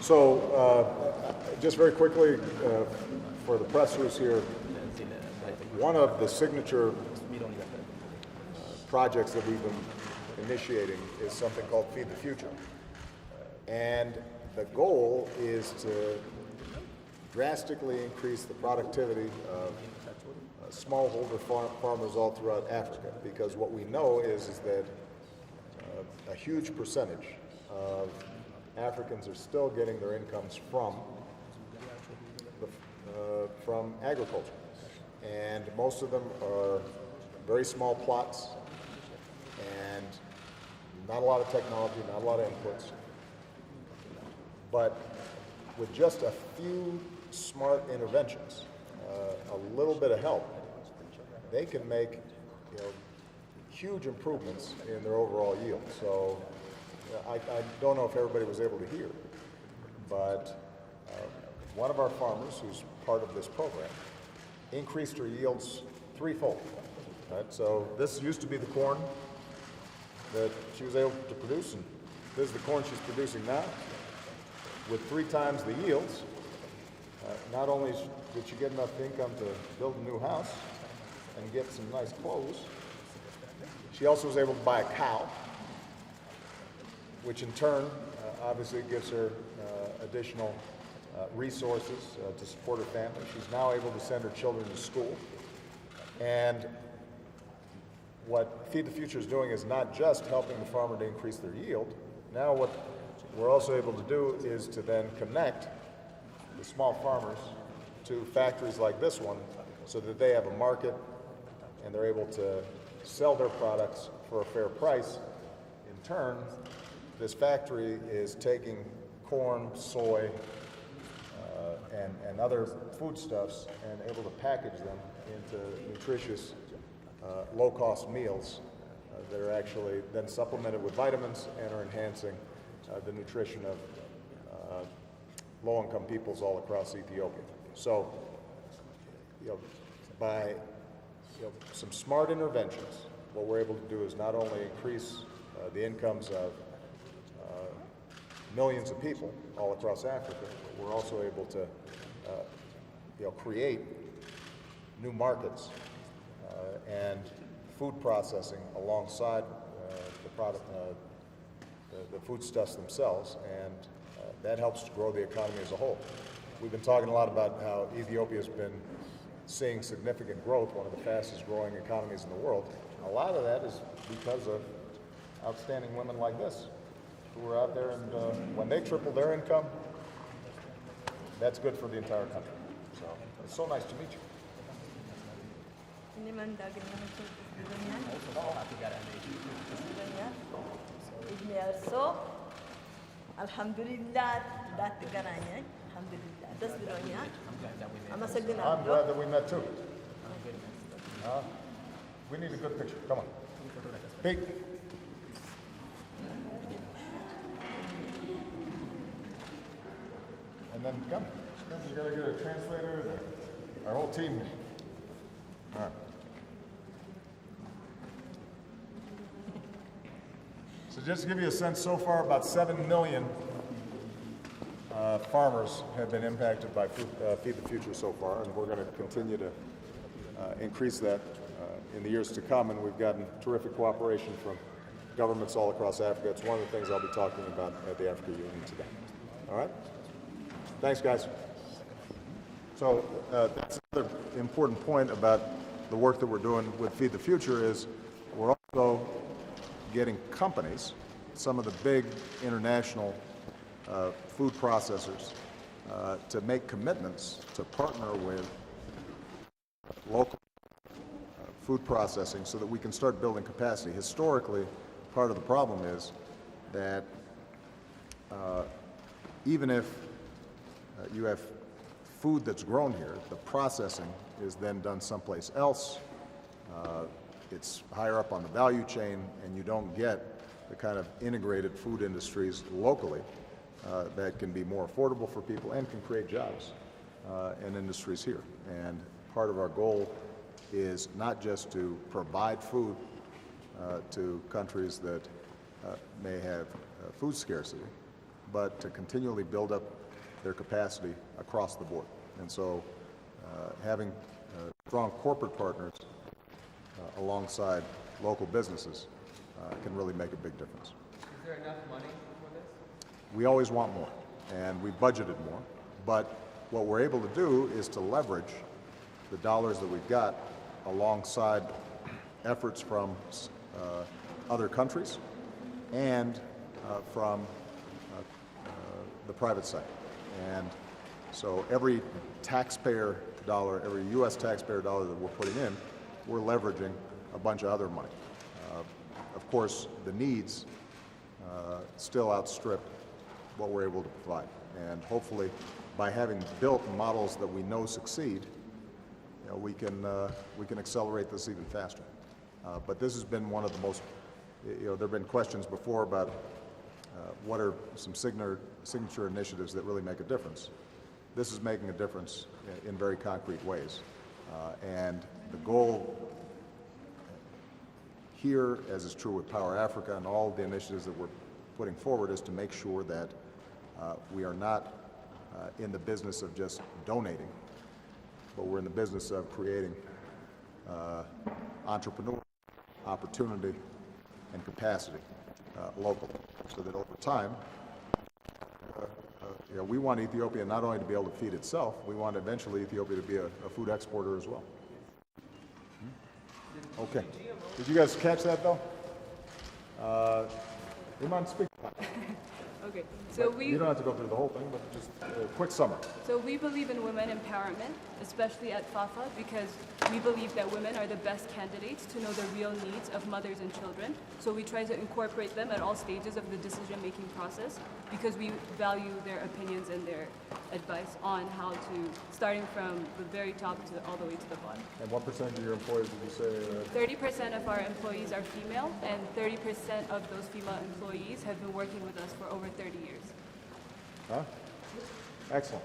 Just very quickly, for the pressers here, one of the signature projects that we've been initiating is something called Feed the Future. And the goal is to drastically increase the productivity of smallholder farmers all throughout Africa, because what we know is that a huge percentage of Africans are still getting their incomes from agriculture, and most of them are very small plots and not a lot of technology, not a lot of inputs. But with just a few smart interventions, a little bit of help, they can make huge improvements in their overall yield. So I don't know if everybody was able to hear, but one of our farmers, who's part of this program, increased her yields threefold. Right? So this used to be the corn that she was able to produce, and this is the corn she's producing now. With 3 times the yields, not only did she get enough income to build a new house and get some nice clothes, she also was able to buy a cow, which in turn obviously gives her additional resources to support her family. She's now able to send her children to school. And what Feed the Future is doing is not just helping the farmer to increase their yield. Now what we're also able to do is to then connect the small farmers to factories like this one so that they have a market and they're able to sell their products for a fair price. In turn, this factory is taking corn, soy, and other foodstuffs and able to package them into nutritious, low-cost meals that are actually then supplemented with vitamins and are enhancing the nutrition of low-income peoples all across Ethiopia. So, by some smart interventions, what we're able to do is not only increase the incomes of millions of people all across Africa, but we're also able to create new markets and food processing alongside the product, the foodstuffs themselves, and that helps to grow the economy as a whole. We've been talking a lot about how Ethiopia has been seeing significant growth, one of the fastest growing economies in the world. A lot of that is because of outstanding women like this, who are out there, and when they triple their income, that's good for the entire country. So it's so nice to meet you. Alhamdulillah, Alhamdulillah. I'm glad that we met too. We need a good picture. Come on. Pete. And then come. You gotta get a translator. Our whole team. All right. So just to give you a sense, so far about 7 million farmers have been impacted by Feed the Future so far, and we're going to continue to increase that in the years to come, and we've gotten terrific cooperation from governments all across Africa. It's one of the things I'll be talking about at the Africa Union today. All right? Thanks, guys. So that's another important point about the work that we're doing with Feed the Future is we're also getting companies, some of the big international food processors, to make commitments to partner with local food processing so that we can start building capacity. Historically, part of the problem is that even if you have food that's grown here, the processing is then done someplace else. It's higher up on the value chain, and you don't get the kind of integrated food industries locally that can be more affordable for people and can create jobs and industries here. And part of our goal is not just to provide food to countries that may have food scarcity, but to continually build up their capacity across the board. And so having strong corporate partners alongside local businesses can really make a big difference. Is there enough money for this? We always want more, and we budgeted more, but what we're able to do is to leverage the dollars that we've got alongside efforts from other countries and from the private side. And so every taxpayer dollar, every U.S. taxpayer dollar that we're putting in, we're leveraging a bunch of other money. Of course, the needs still outstrip what we're able to provide. And hopefully, by having built models that we know succeed, you know, we can accelerate this even faster. But this has been one of the most, you know, there have been questions before about what are some signature initiatives that really make a difference. This is making a difference in very concrete ways. And the goal here, as is true with Power Africa and all the initiatives that we're putting forward, is to make sure that we are not in the business of just donating, but we're in the business of creating entrepreneur opportunity and capacity locally, so that over time, you know, we want Ethiopia not only to be able to feed itself, we want eventually Ethiopia to be a food exporter as well. Okay. Did you guys catch that, though? Iman, speak. Okay, so You don't have to go through the whole thing, but just a quick summary. So we believe in women empowerment, especially at FAFA, because we believe that women are the best candidates to know the real needs of mothers and children. So we try to incorporate them at all stages of the decision-making process, because we value their opinions and their advice on how to, starting from the very top to all the way to the bottom. And what percentage of your employees did you say? 30% of our employees are female, and 30% of those female employees have been working with us for over 30 years. Huh? Excellent.